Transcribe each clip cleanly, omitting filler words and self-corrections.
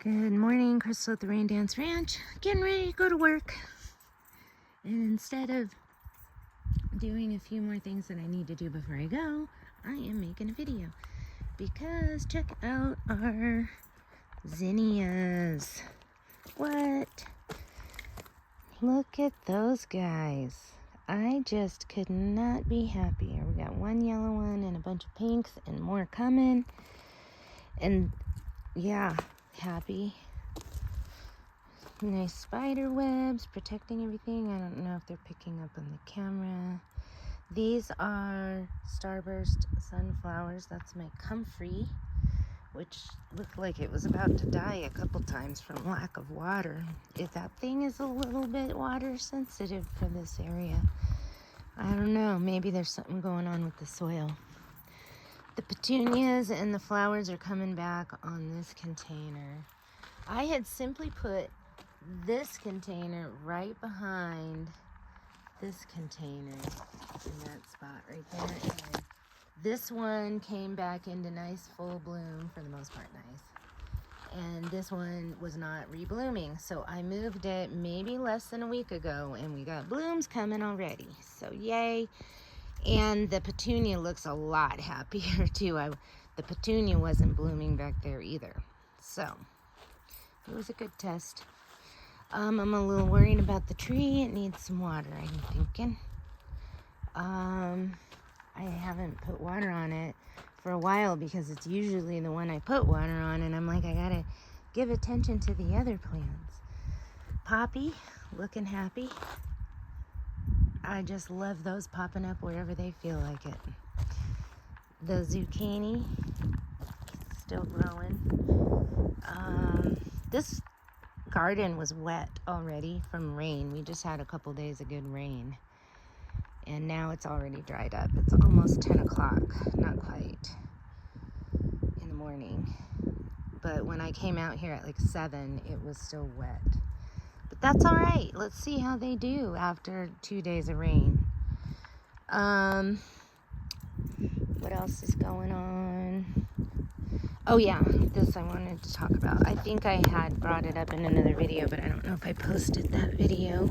Good morning, Crystal at the Rain Dance Ranch. Getting ready to go to work. And instead of doing a few more things that I need to do before I go, I am making a video. Because check out our zinnias. What? Look at those guys. I just could not be happier. We got one yellow one and a bunch of pinks and more coming. And yeah, happy. Nice spider webs protecting everything. I don't know if they're picking up on the camera. These are starburst sunflowers. That's my comfrey, which looked like it was about to die a couple times from lack of water. If that thing is a little bit water sensitive for this area, I don't know. Maybe there's something going on with the soil. The petunias and the flowers are coming back on this container. I had simply put this container right behind this container in that spot right there. And this one came back into nice full bloom, for the most part nice. And this one was not reblooming. So I moved it maybe less than a week ago and we got blooms coming already. So yay. And the petunia looks a lot happier too. The petunia wasn't blooming back there either. So it was a good test. I'm a little worried about the tree. It needs some water, I'm thinking. I haven't put water on it for a while because it's usually the one I put water on, and I'm like, I gotta give attention to the other plants. Poppy, looking happy. I just love those popping up wherever they feel like it. The zucchini, still growing. This garden was wet already from rain. We just had a couple days of good rain. And now it's already dried up. It's almost 10 o'clock, not quite, in the morning. But when I came out here at like 7, it was still wet. But that's all right. Let's see how they do after 2 days of rain. What else is going on? Oh yeah, this I wanted to talk about. I think I had brought it up in another video, but I don't know if I posted that video.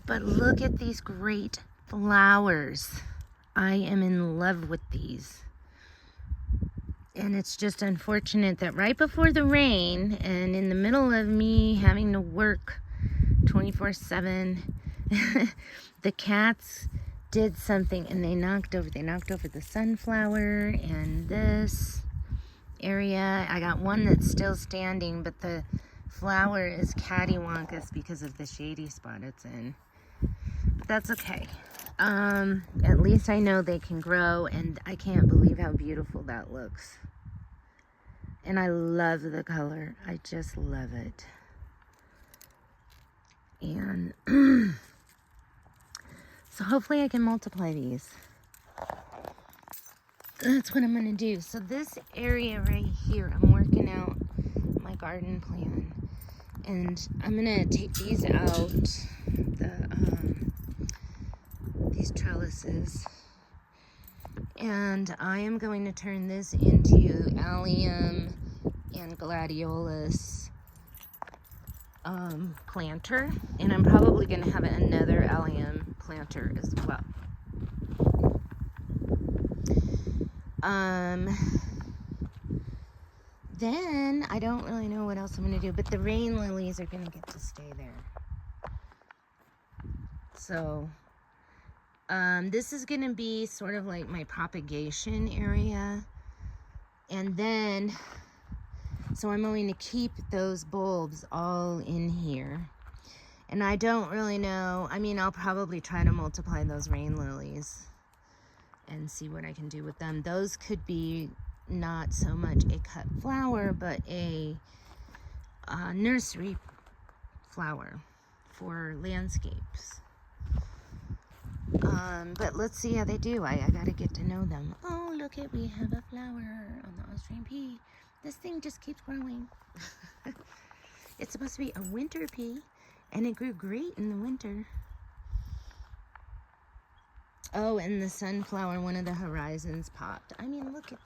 But look at these great flowers. I am in love with these. And it's just unfortunate that right before the rain and in the middle of me having to work 24/7, the cats did something and they knocked over the sunflower and this area. I got one that's still standing, but the flower is cattywampus because of the shady spot it's in. But that's okay. At least I know they can grow, and I can't believe how beautiful that looks. And I love the color. I just love it. And so hopefully I can multiply these. That's what I'm going to do. So this area right here, I'm working out my garden plan. And I'm going to take these out, these trellises. And I am going to turn this into allium and gladiolus planter. And I'm probably going to have another allium planter as well. Then I don't really know what else I'm going to do, but the rain lilies are going to get to stay there. So, this is going to be sort of like my propagation area. And then, so I'm going to keep those bulbs all in here. And I don't really know, I mean, I'll probably try to multiply those rain lilies and see what I can do with them. Those could be not so much a cut flower, but a nursery flower for landscapes. But let's see how they do. I gotta get to know them. Oh, look it, we have a flower on the Austrian pea. This thing just keeps growing. It's supposed to be a winter pea, and it grew great in the winter. Oh, and the sunflower, one of the horizons popped. I mean, look at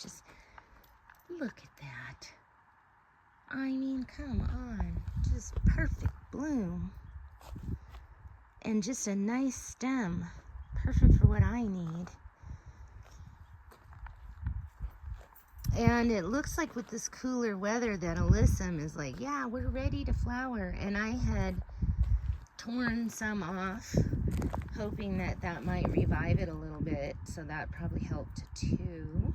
that. I mean, come on. Just perfect bloom. And just a nice stem. Perfect for what I need. And it looks like with this cooler weather that alyssum is like, yeah, we're ready to flower. And I had torn some off, hoping that that might revive it a little bit. So that probably helped too.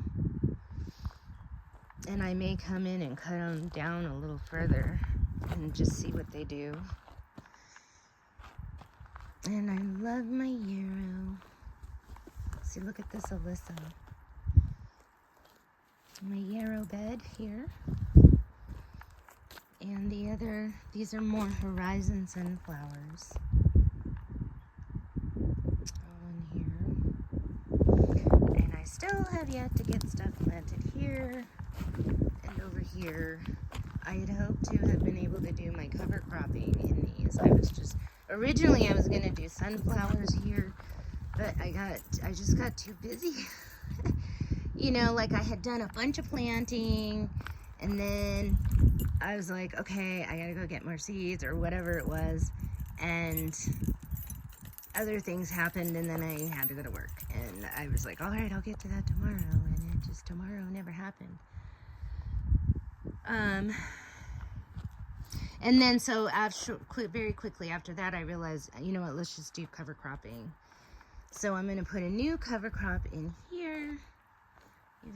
And I may come in and cut them down a little further and just see what they do. And I love my yarrow. See, look at this alyssum. My yarrow bed here. And the other, these are more horizon sunflowers. On here. And I still have yet to get stuff planted here and over here. I had hoped to have been able to do my cover cropping in these. Originally I was going to do sunflowers here, but I just got too busy. You know, like I had done a bunch of planting, and then I was like, okay, I gotta go get more seeds or whatever it was, and other things happened, and then I had to go to work, and I was like, all right, I'll get to that tomorrow, and tomorrow never happened. And then so very quickly after that, I realized, you know what, let's just do cover cropping. So I'm gonna put a new cover crop in here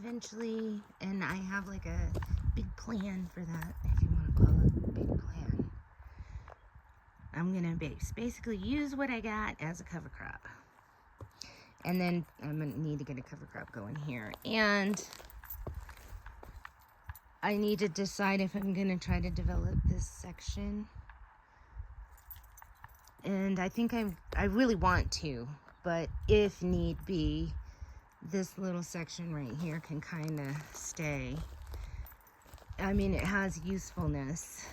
eventually, and I have like a big plan for that, if you want to call it a big plan. I'm gonna basically use what I got as a cover crop, and then I'm gonna need to get a cover crop going here, and I need to decide if I'm gonna try to develop this section, and I think I really want to, but if need be, this little section right here can kind of stay. I mean, it has usefulness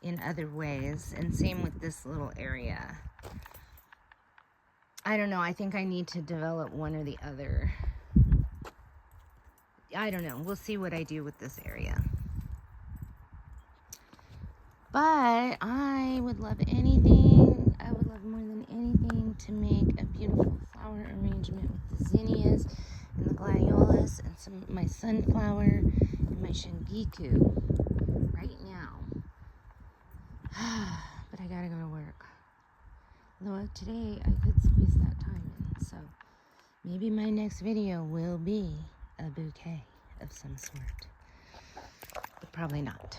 in other ways, and same with this little area. I don't know, I think I need to develop one or the other. I don't know, we'll see what I do with this area. But I would love anything, I would love more than anything to make a beautiful flower arrangement with the zinnias and the gladiolus and some of my sunflower and my shingiku right now. But I gotta go to work. Although today I could squeeze that time in, so maybe my next video will be a bouquet of some sort, but probably not.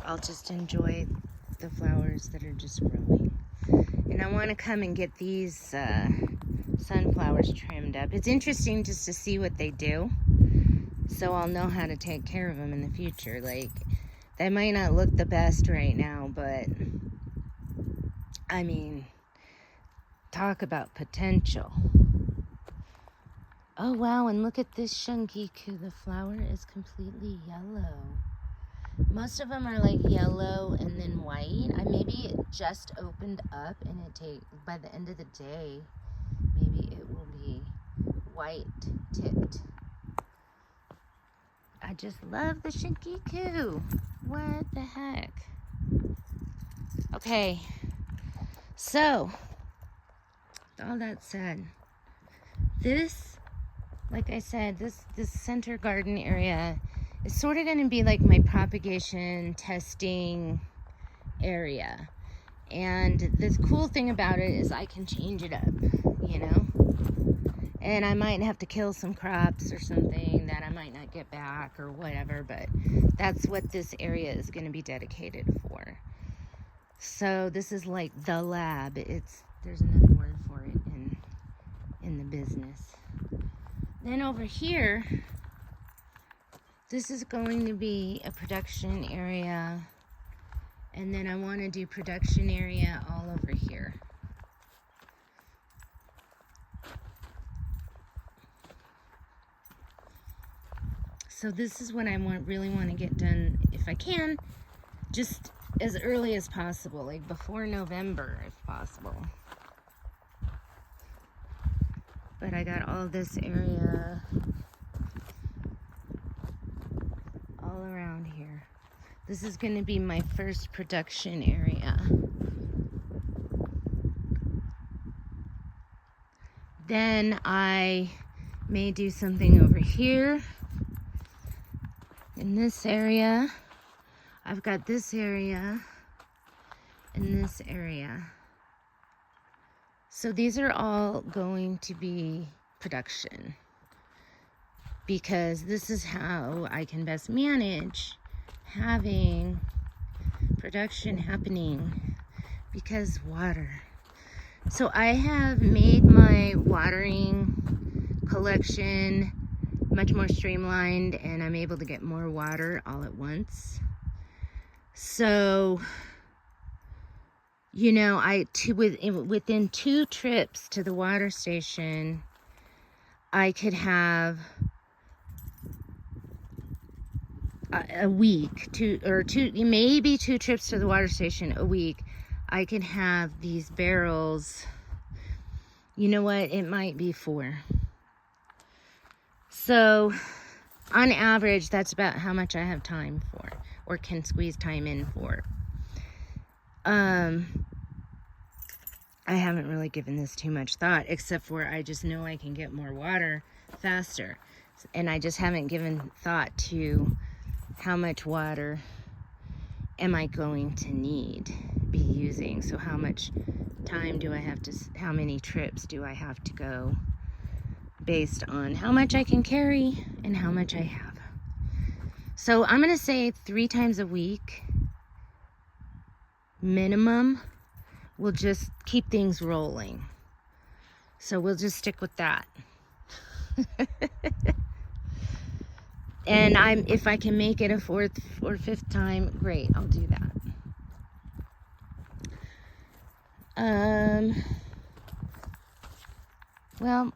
I'll just enjoy the flowers that are just growing. And I want to come and get these sunflowers trimmed up. It's interesting just to see what they do, so I'll know how to take care of them in the future. Like, they might not look the best right now, but I mean, talk about potential. Oh wow, and look at this shingiku. The flower is completely yellow. Most of them are like yellow and then white. Maybe it just opened up, and by the end of the day, maybe it will be white tipped. I just love the shingiku. What the heck? Okay, so with all that said, this, like I said, this center garden area is sort of going to be like my propagation testing area. And the cool thing about it is I can change it up, you know? And I might have to kill some crops or something that I might not get back or whatever, but that's what this area is going to be dedicated for. So this is like the lab. There's another word for it in the business. Then over here, this is going to be a production area, and then I want to do production area all over here. So this is what I really want to get done, if I can, just as early as possible, like before November if possible. But I got all this area This is going to be my first production area. Then I may do something over here in this area. I've got this area and this area. So these are all going to be production, because this is how I can best manage having production happening, because water. So I have made my watering collection much more streamlined, and I'm able to get more water all at once. So, you know, within 2 trips to the water station, I could have a week, maybe 2 trips to the water station a week. I could have these barrels. You know what? It might be 4. So, on average, that's about how much I have time for, or can squeeze time in for. I haven't really given this too much thought, except for I just know I can get more water faster. And I just haven't given thought to how much water am I going to be using. So how much time do I have to, how many trips do I have to go, based on how much I can carry and how much I have. So I'm going to say 3 times a week minimum. We'll just keep things rolling. So we'll just stick with that. And if I can make it a 4th or 5th time, great, I'll do that. Well,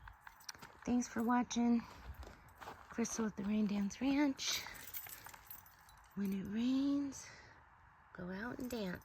thanks for watching. Crystal at the Rain Dance Ranch. When it rains, go out and dance.